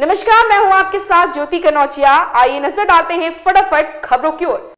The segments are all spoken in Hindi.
नमस्कार, मैं हूं आपके साथ ज्योति कनौजिया। आइए नजर डालते हैं फटाफट खबरों की ओर।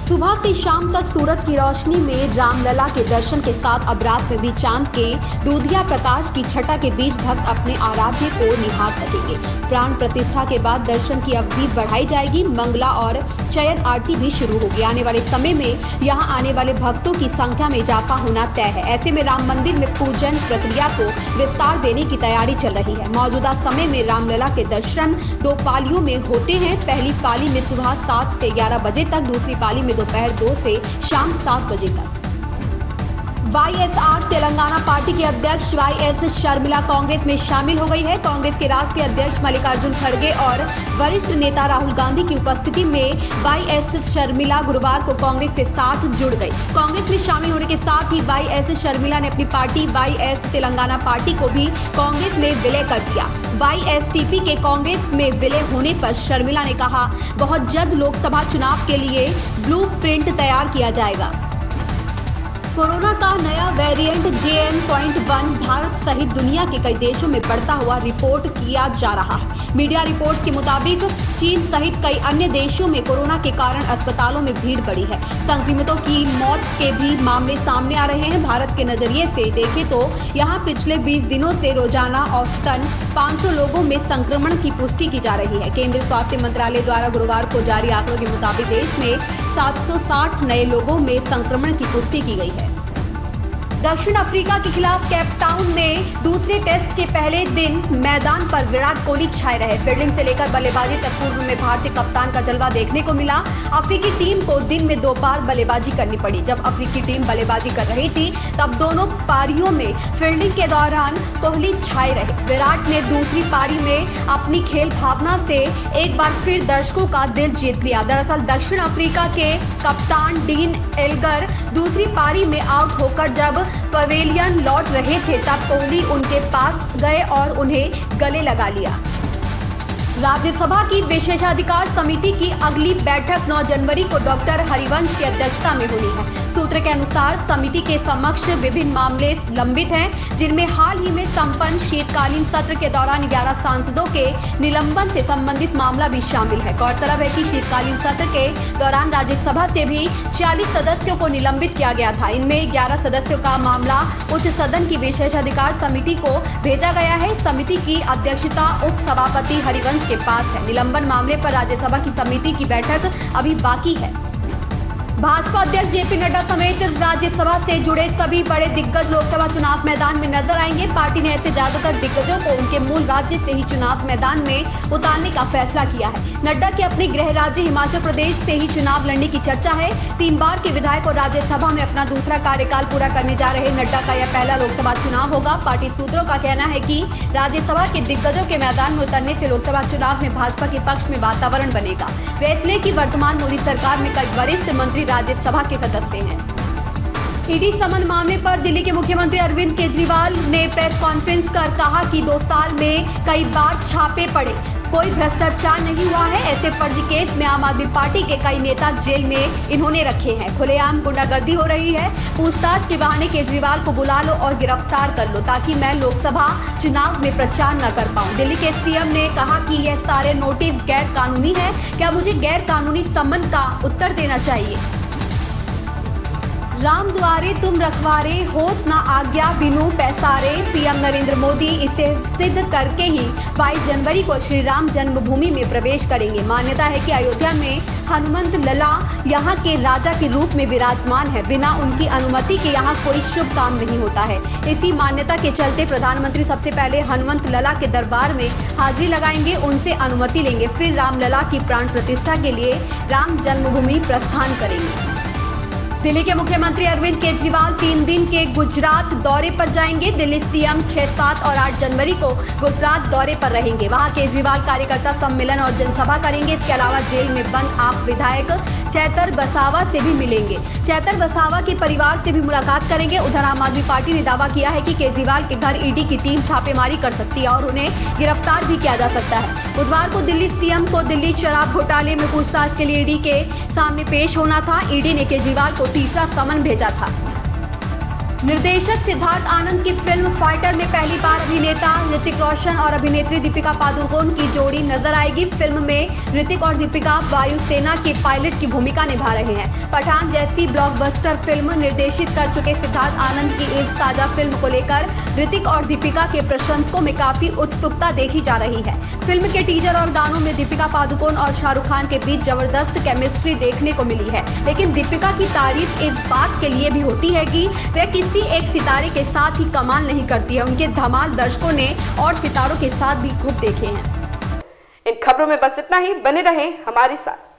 सुबह से शाम तक सूरज की रोशनी में रामलला के दर्शन के साथ अब रात में भी चांद के दूधिया प्रकाश की छटा के बीच भक्त अपने आराध्य को निहार सकेंगे। प्राण प्रतिष्ठा के बाद दर्शन की अवधि बढ़ाई जाएगी। मंगला और चयन आरती भी शुरू होगी। आने वाले समय में यहां आने वाले भक्तों की संख्या में इजाफा होना तय है। ऐसे में राम मंदिर में पूजन प्रक्रिया को विस्तार देने की तैयारी चल रही है। मौजूदा समय में रामलला के दर्शन 2 पालियों में होते हैं। पहली पाली में सुबह 7 से 11 बजे तक, दूसरी पाली में दोपहर 2 से शाम 7 बजे तक। वाईएसआर तेलंगाना पार्टी की अध्यक्ष वाईएस शर्मिला कांग्रेस में शामिल हो गई है। कांग्रेस के राष्ट्रीय अध्यक्ष मल्लिकार्जुन खड़गे और वरिष्ठ नेता राहुल गांधी की उपस्थिति में वाईएस शर्मिला गुरुवार को कांग्रेस के साथ जुड़ गई। कांग्रेस में शामिल होने के साथ ही वाईएस शर्मिला ने अपनी पार्टी वाईएस तेलंगाना पार्टी को भी कांग्रेस में विलय कर दिया। वाईएसटीपी के कांग्रेस में विलय होने पर शर्मिला ने कहा, बहुत जल्द लोकसभा चुनाव के लिए ब्लूप्रिंट तैयार किया जाएगा। कोरोना का नया वेरिएंट JN.1 भारत सहित दुनिया के कई देशों में बढ़ता हुआ रिपोर्ट किया जा रहा है। मीडिया रिपोर्ट्स के मुताबिक चीन सहित कई अन्य देशों में कोरोना के कारण अस्पतालों में भीड़ बढ़ी है। संक्रमितों की मौत के भी मामले सामने आ रहे हैं। भारत के नजरिए से देखें तो यहाँ पिछले 20 दिनों से रोजाना औसतन 500 लोगों में संक्रमण की पुष्टि की जा रही है। केंद्रीय स्वास्थ्य मंत्रालय द्वारा गुरुवार को जारी आंकड़ों के मुताबिक देश में 760 नए लोगों में संक्रमण की पुष्टि की गई है। दक्षिण अफ्रीका के खिलाफ केप टाउन में दूसरे टेस्ट के पहले दिन मैदान पर विराट कोहली छाए रहे। फील्डिंग से लेकर बल्लेबाजी तक पूर्व में भारतीय कप्तान का जलवा देखने को मिला। अफ्रीकी टीम को दिन में 2 बार बल्लेबाजी करनी पड़ी। जब अफ्रीकी टीम बल्लेबाजी कर रही थी तब दोनों पारियों में फील्डिंग के दौरान कोहली छाए रहे। विराट ने दूसरी पारी में अपनी खेल भावना से एक बार फिर दर्शकों का दिल जीत लिया। दरअसल दक्षिण अफ्रीका के कप्तान डीन एल्गर दूसरी पारी में आउट होकर जब पवेलियन लौट रहे थे तब कोहली उनके पास गए और उन्हें गले लगा लिया। राज्यसभा की विशेषाधिकार समिति की अगली बैठक 9 जनवरी को डॉक्टर हरिवंश की अध्यक्षता में होनी है। सूत्र के अनुसार समिति के समक्ष विभिन्न मामले लंबित हैं, जिनमें हाल ही में संपन्न शीतकालीन सत्र के दौरान 11 सांसदों के निलंबन से संबंधित मामला भी शामिल है। गौरतलब है कि शीतकालीन सत्र के दौरान राज्यसभा से भी 46 सदस्यों को निलंबित किया गया था। इनमें 11 सदस्यों का मामला उच्च सदन की विशेषाधिकार समिति को भेजा गया है। समिति की अध्यक्षता उप सभापति हरिवंश के पास है। निलंबन मामले पर राज्यसभा की समिति की बैठक अभी बाकी है। भाजपा अध्यक्ष जेपी नड्डा समेत राज्यसभा से जुड़े सभी बड़े दिग्गज लोकसभा चुनाव मैदान में नजर आएंगे। पार्टी ने ऐसे ज्यादातर दिग्गजों को उनके मूल राज्य से ही चुनाव मैदान में उतारने का फैसला किया है। नड्डा के अपने गृह राज्य हिमाचल प्रदेश से ही चुनाव लड़ने की चर्चा है। 3 बार के विधायक और राज्यसभा में अपना दूसरा कार्यकाल पूरा करने जा रहे नड्डा का यह पहला लोकसभा चुनाव होगा। पार्टी सूत्रों का कहना है कि राज्यसभा के दिग्गजों के मैदान में उतरने से लोकसभा चुनाव में भाजपा के पक्ष में वातावरण बनेगा। वे इसलिए कि वर्तमान मोदी सरकार में कई वरिष्ठ मंत्री राज्यसभा के सदस्य हैं। ईडी समन मामले पर दिल्ली के मुख्यमंत्री अरविंद केजरीवाल ने प्रेस कॉन्फ्रेंस कर कहा कि 2 साल में कई बार छापे पड़े, कोई भ्रष्टाचार नहीं हुआ है। ऐसे फर्जी केस में आम आदमी पार्टी के कई नेता जेल में इन्होंने रखे हैं। खुलेआम गुंडागर्दी हो रही है। पूछताछ के बहाने केजरीवाल को बुला लो और गिरफ्तार कर लो ताकि मैं लोकसभा चुनाव में प्रचार न कर पाऊं। दिल्ली के सीएम ने कहा कि यह सारे नोटिस गैर कानूनी है। क्या मुझे गैर कानूनी समन का उत्तर देना चाहिए? राम द्वारे तुम रखवारे, होत ना आज्ञा बिनु पैसारे। पीएम नरेंद्र मोदी इसे सिद्ध करके ही 22 जनवरी को श्री राम जन्मभूमि में प्रवेश करेंगे। मान्यता है कि अयोध्या में हनुमंत लला यहाँ के राजा के रूप में विराजमान है। बिना उनकी अनुमति के यहाँ कोई शुभ काम नहीं होता है। इसी मान्यता के चलते प्रधानमंत्री सबसे पहले हनुमंत लला के दरबार में हाजिरी लगाएंगे, उनसे अनुमति लेंगे, फिर रामलला की प्राण प्रतिष्ठा के लिए राम जन्मभूमि प्रस्थान करेंगे। दिल्ली के मुख्यमंत्री अरविंद केजरीवाल 3 दिन के गुजरात दौरे पर जाएंगे। दिल्ली सीएम 6, 7 और 8 जनवरी को गुजरात दौरे पर रहेंगे। वहां केजरीवाल कार्यकर्ता सम्मेलन और जनसभा करेंगे। इसके अलावा जेल में बंद आप विधायक चैतर बसावा से भी मिलेंगे। चैतर बसावा के परिवार से भी मुलाकात करेंगे। उधर आम आदमी पार्टी ने दावा किया है कि केजरीवाल के घर ईडी की टीम छापेमारी कर सकती है और उन्हें गिरफ्तार भी किया जा सकता है। बुधवार को दिल्ली सीएम को दिल्ली शराब घोटाले में पूछताछ के लिए ईडी के सामने पेश होना था। ईडी ने केजरीवाल को तीसरा समन भेजा था। निर्देशक सिद्धार्थ आनंद की फिल्म फाइटर में पहली बार अभिनेता ऋतिक रोशन और अभिनेत्री दीपिका पादुकोण की जोड़ी नजर आएगी। फिल्म में ऋतिक और दीपिका वायुसेना के पायलट की भूमिका निभा रहे हैं। पठान जैसी ब्लॉकबस्टर फिल्म निर्देशित कर चुके सिद्धार्थ आनंद की इस ताजा फिल्म को लेकर ऋतिक और दीपिका के प्रशंसकों में काफी उत्सुकता देखी जा रही है। फिल्म के टीजर और गानों में दीपिका पादुकोण और शाहरुख खान के बीच जबरदस्त केमिस्ट्री देखने को मिली है, लेकिन दीपिका की तारीफ इस बात के लिए भी होती है कि वह किसी एक सितारे के साथ ही कमाल नहीं करती है। उनके धमाल दर्शकों ने और सितारों के साथ भी खूब देखे हैं। इन खबरों में बस इतना ही। बने रहें हमारे साथ।